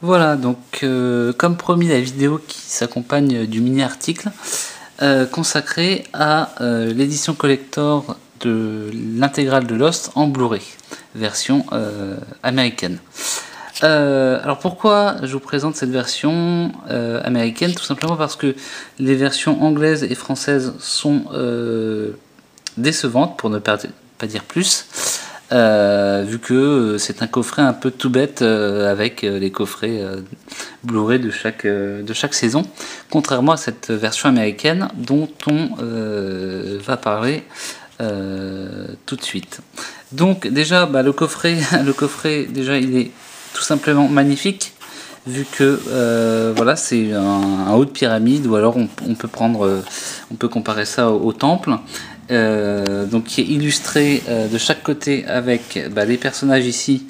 Voilà, donc comme promis, la vidéo qui s'accompagne du mini-article consacré à l'édition collector de l'intégrale de Lost en Blu-ray, version américaine. Alors pourquoi je vous présente cette version américaine? Tout simplement parce que les versions anglaises et françaises sont décevantes, pour ne pas dire plus. Vu que c'est un coffret un peu tout bête avec les coffrets Blu-ray de chaque saison, contrairement à cette version américaine dont on va parler tout de suite. Donc déjà le coffret déjà il est tout simplement magnifique, vu que voilà, c'est un haut de pyramide, ou alors on peut comparer ça au temple. Donc qui est illustré de chaque côté avec les personnages ici.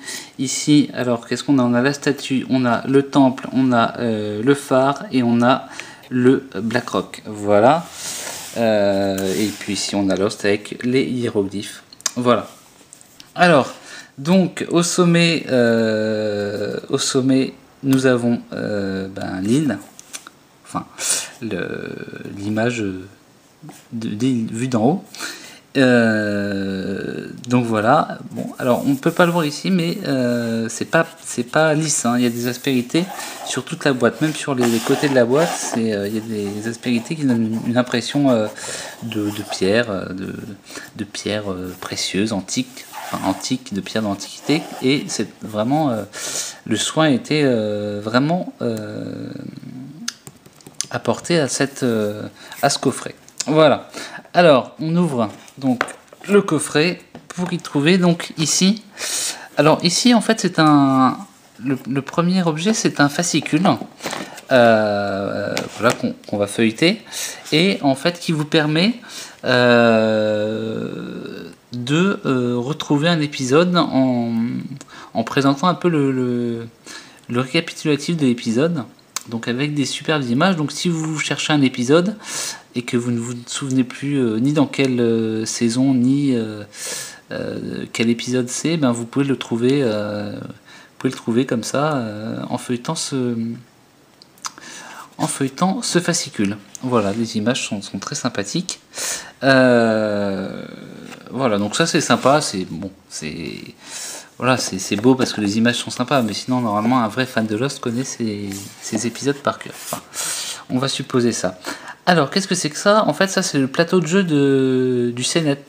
Alors qu'est-ce qu'on a? On a la statue, on a le temple, on a le phare et on a le Black Rock. Voilà. Et puis ici on a Lost avec les hiéroglyphes. Voilà. Alors donc au sommet nous avons l'île, enfin l'image vue d'en haut. Donc voilà. Bon, alors on peut pas le voir ici, mais c'est pas lisse, hein. Il y a des aspérités sur toute la boîte, même sur les côtés de la boîte. Il y a des aspérités qui donnent une impression de pierre, de pierre précieuse, antique, de pierre d'antiquité. Et c'est vraiment le soin a été vraiment apporté à ce coffret. Voilà. Alors, on ouvre donc le coffret pour y trouver donc ici. Alors ici, en fait, c'est le premier objet, c'est un fascicule. Voilà, qu'on va feuilleter, et en fait qui vous permet de retrouver un épisode en présentant un peu le récapitulatif de l'épisode. Donc avec des superbes images. Donc si vous cherchez un épisode et que vous ne vous souvenez plus ni dans quelle saison ni quel épisode c'est, vous pouvez le trouver comme ça en feuilletant ce fascicule. Voilà, les images sont très sympathiques. Voilà, donc ça c'est sympa, c'est beau parce que les images sont sympas, mais sinon normalement un vrai fan de Lost connaît ces épisodes par cœur. Enfin, on va supposer ça. Alors qu'est-ce que c'est que ça? En fait, ça c'est le plateau de jeu du CNET.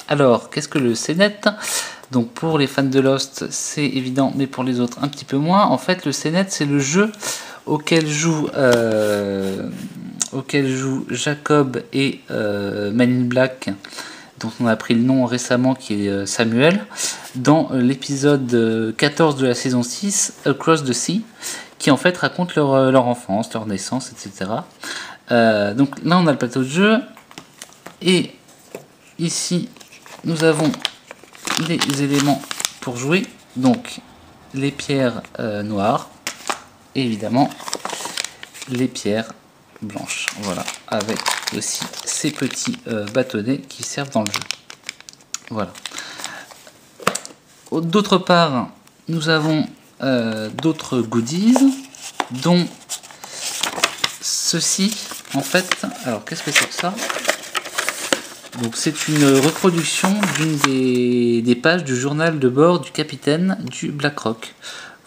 Alors qu'est-ce que le CNET? Donc pour les fans de Lost c'est évident, mais pour les autres un petit peu moins. En fait, le CNET c'est le jeu auquel jouent Jacob et Man in Black, dont on a appris le nom récemment, qui est Samuel, dans l'épisode 14 de la saison 6, Across the Sea, qui en fait raconte leur enfance, leur naissance, etc. Donc là on a le plateau de jeu, et ici nous avons les éléments pour jouer, donc les pierres noires, et évidemment les pierres blanches, voilà, avec aussi ces petits bâtonnets qui servent dans le jeu. Voilà. D'autre part, nous avons d'autres goodies, dont ceci, en fait. Alors qu'est-ce que c'est que ça? Donc c'est une reproduction d'une des pages du journal de bord du capitaine du Black Rock.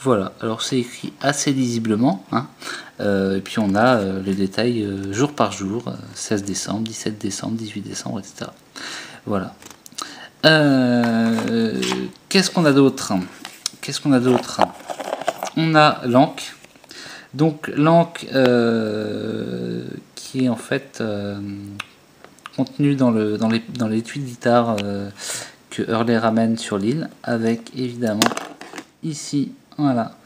Voilà, alors c'est écrit assez lisiblement, hein. Et puis on a les détails jour par jour, 16 décembre, 17 décembre, 18 décembre, etc. Voilà. Qu'est-ce qu'on a d'autre? On a l'encre. Donc l'encre qui est en fait contenu dans l'étui de guitare que Hurley ramène sur l'île, avec évidemment ici, voilà,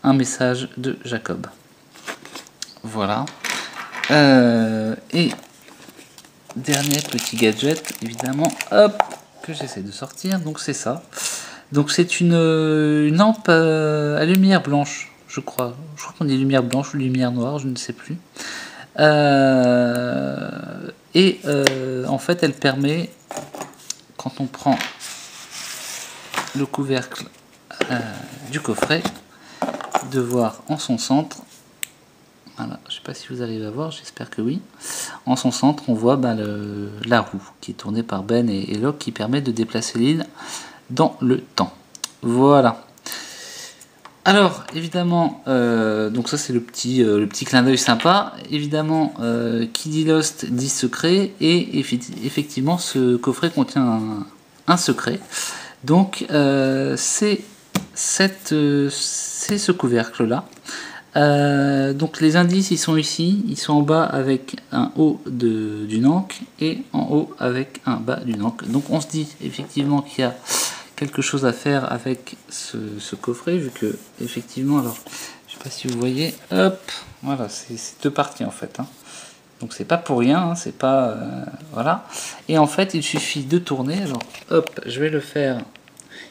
un message de Jacob. Voilà. Et dernier petit gadget, évidemment, hop, que j'essaie de sortir. Donc c'est ça. Donc c'est une lampe à lumière blanche, je crois. Je crois qu'on dit lumière blanche ou lumière noire, je ne sais plus. En fait, elle permet, quand on prend le couvercle du coffret, de voir en son centre, voilà, je ne sais pas si vous arrivez à voir, j'espère que oui, en son centre on voit la roue qui est tournée par Ben et Locke, qui permet de déplacer l'île dans le temps. Voilà. Alors évidemment, donc ça c'est le petit clin d'œil sympa. Évidemment, qui dit Lost dit secret, et effectivement ce coffret contient un secret. Donc c'est ce couvercle là. Donc les indices ils sont ici, ils sont en bas avec un haut d'une encre et en haut avec un bas d'une encre. Donc on se dit effectivement qu'il y a quelque chose à faire avec ce coffret, vu que effectivement, alors je sais pas si vous voyez, hop, voilà, c'est deux parties en fait, hein. Donc c'est pas pour rien, hein, c'est pas voilà. Et en fait il suffit de tourner, alors hop, je vais le faire,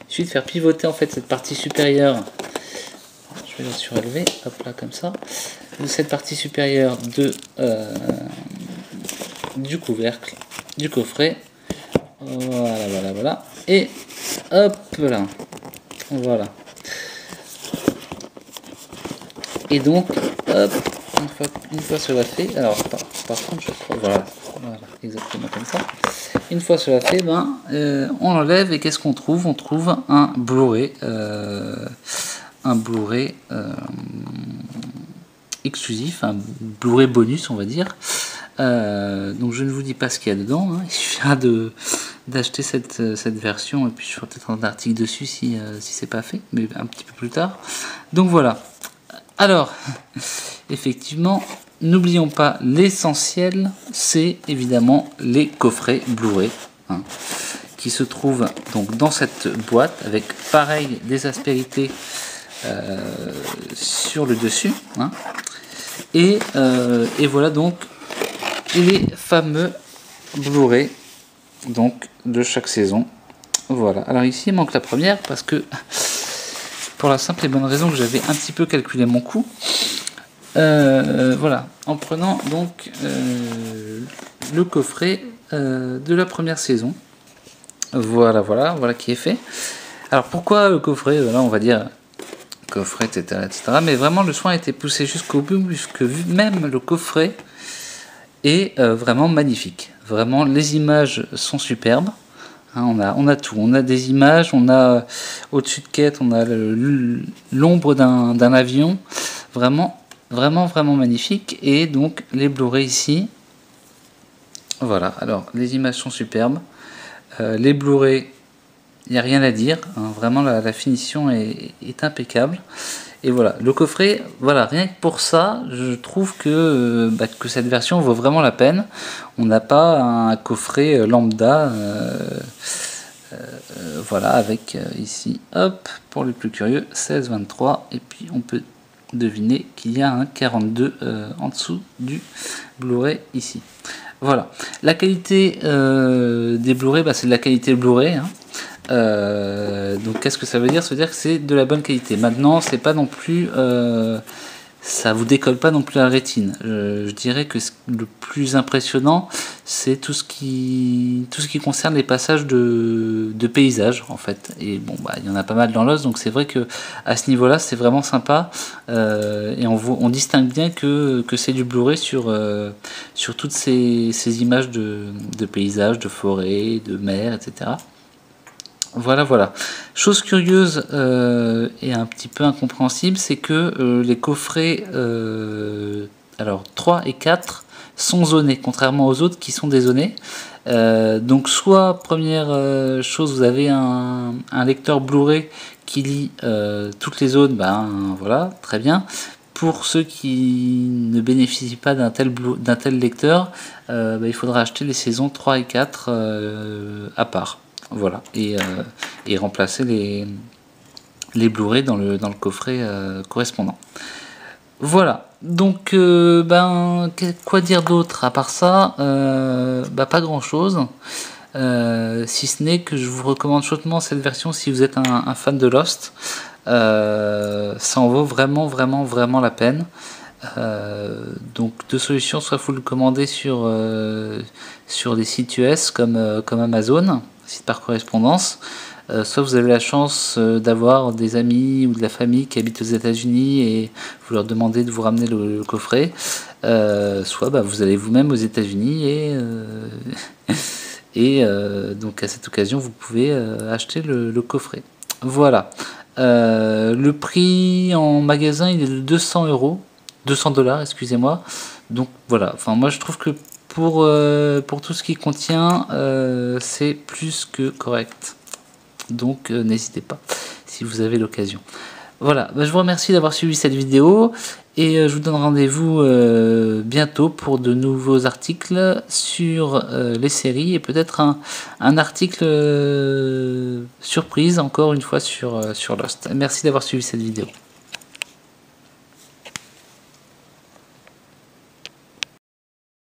il suffit de faire pivoter en fait cette partie supérieure, je vais la surélever, hop là comme ça, cette partie supérieure du couvercle, du coffret, voilà, et hop là, voilà. Et donc, hop, une fois cela fait, alors par contre, je crois, voilà, exactement comme ça. Une fois cela fait, on l'enlève et qu'est-ce qu'on trouve? On trouve un Blu-ray, exclusif, un Blu-ray bonus, on va dire. Donc je ne vous dis pas ce qu'il y a dedans, hein. Il suffira d'acheter cette version, et puis je ferai peut-être un article dessus si c'est pas fait, mais un petit peu plus tard. Donc voilà. Alors, effectivement, n'oublions pas l'essentiel, c'est évidemment les coffrets Blu-ray, hein, qui se trouvent donc dans cette boîte avec pareil des aspérités sur le dessus, hein. Et voilà donc les fameux Blu-ray donc de chaque saison. Voilà, alors ici il manque la première parce que pour la simple et bonne raison que j'avais un petit peu calculé mon coût, voilà, en prenant donc le coffret de la première saison. Voilà qui est fait. Alors pourquoi le coffret? Voilà, on va dire coffret, etc., mais vraiment le soin a été poussé jusqu'au bout, puisque même le coffret est vraiment magnifique. Vraiment, les images sont superbes, hein. On a tout, on a des images, on a au-dessus de quête, on a l'ombre d'un avion, vraiment magnifique. Et donc les Blu-ray ici, voilà, alors les images sont superbes, les Blu-ray, il n'y a rien à dire, hein, vraiment la finition est impeccable. Et voilà, le coffret, voilà, rien que pour ça, je trouve que cette version vaut vraiment la peine. On n'a pas un coffret lambda, voilà, avec ici, hop, pour les plus curieux, 16-23, et puis on peut deviner qu'il y a un 42 en dessous du Blu-ray ici. Voilà, la qualité des Blu-ray, c'est de la qualité Blu-ray, hein. Donc qu'est-ce que ça veut dire? Ça veut dire que c'est de la bonne qualité. Maintenant, c'est pas non plus, ça vous décolle pas non plus la rétine. Je dirais que le plus impressionnant, c'est tout ce qui concerne les passages de paysage en fait. Et bon, il y en a pas mal dans Lost, donc c'est vrai que à ce niveau-là, c'est vraiment sympa. Et on distingue bien que c'est du Blu-ray sur toutes ces images de paysages, de forêt, de mer, etc. Voilà. Chose curieuse et un petit peu incompréhensible, c'est que les coffrets alors 3 et 4 sont zonés, contrairement aux autres qui sont dézonés. Donc soit, première chose, vous avez un lecteur Blu-ray qui lit toutes les zones, voilà, très bien. Pour ceux qui ne bénéficient pas d'un tel lecteur, il faudra acheter les saisons 3 et 4 à part. Voilà, et remplacer les Blu-ray dans le coffret correspondant. Voilà, donc quoi dire d'autre à part ça? Pas grand chose, si ce n'est que je vous recommande chaudement cette version si vous êtes un fan de Lost. Ça en vaut vraiment la peine. Donc deux solutions: soit vous le commandez sur des sites US comme Amazon, site par correspondance, soit vous avez la chance d'avoir des amis ou de la famille qui habitent aux États-Unis et vous leur demandez de vous ramener le coffret, soit vous allez vous-même aux États-Unis et donc à cette occasion vous pouvez acheter le coffret. Voilà. Le prix en magasin il est de 200 €, 200 $, excusez-moi. Donc voilà, enfin moi je trouve que pour tout ce qui contient, c'est plus que correct. Donc n'hésitez pas si vous avez l'occasion. Voilà, je vous remercie d'avoir suivi cette vidéo et je vous donne rendez-vous bientôt pour de nouveaux articles sur les séries et peut-être un article surprise encore une fois sur Lost. Merci d'avoir suivi cette vidéo.